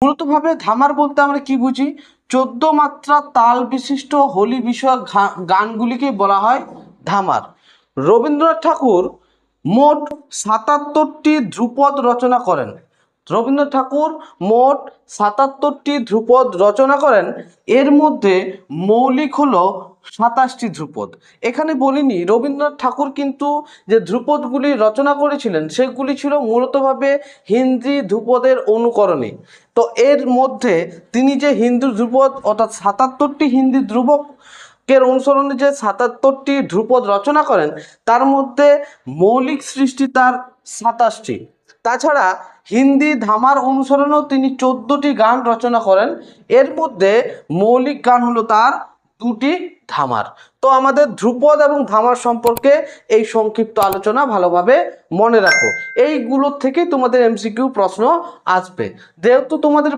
মূলতভাবে ধামার বলতে আমরা কি বুঝি? 14 মাত্রা তাল বিশিষ্ট হোলি বিষয়ক গানগুলিকে বলা হয় ধামার। রবীন্দ্রনাথ ঠাকুর মোট 77টি ধ্রুপদ রচনা করেন। রবীন্দ্রনাথ ঠাকুর মোট 77টি ধ্রুপদ রচনা করেন। এর মধ্যে মৌলিক হলো 27টি ধ্রুপদ। এখানে বলিনি, রবীন্দ্রনাথ ঠাকুর কিন্তু যে ধ্রুপদগুলি রচনা করেছিলেন সেগুলি ছিল মূলতভাবে হিন্দি ধ্রুপদের অনুকরণে। তো এর মধ্যে তিনি যে হিন্দু ধ্রুপদ অর্থাৎ 77টি হিন্দি ধ্রুবকের অনুসরণে যে 77টি ধ্রুপদ রচনা করেন তার মধ্যে মৌলিক সৃষ্টি তার 27টি। তাছাড়া হিন্দি ধামার অনুসরণেও তিনি 14টি গান রচনা করেন। এর মধ্যে মৌলিক গান হলো তার 2টি ধামার। তো আমাদের ধ্রুপদ এবং ধামার সম্পর্কে এই সংক্ষিপ্ত আলোচনা ভালোভাবে মনে রাখো। এইগুলোর থেকে তোমাদের এমসিকিউ প্রশ্ন আসবে। যেহেতু তোমাদের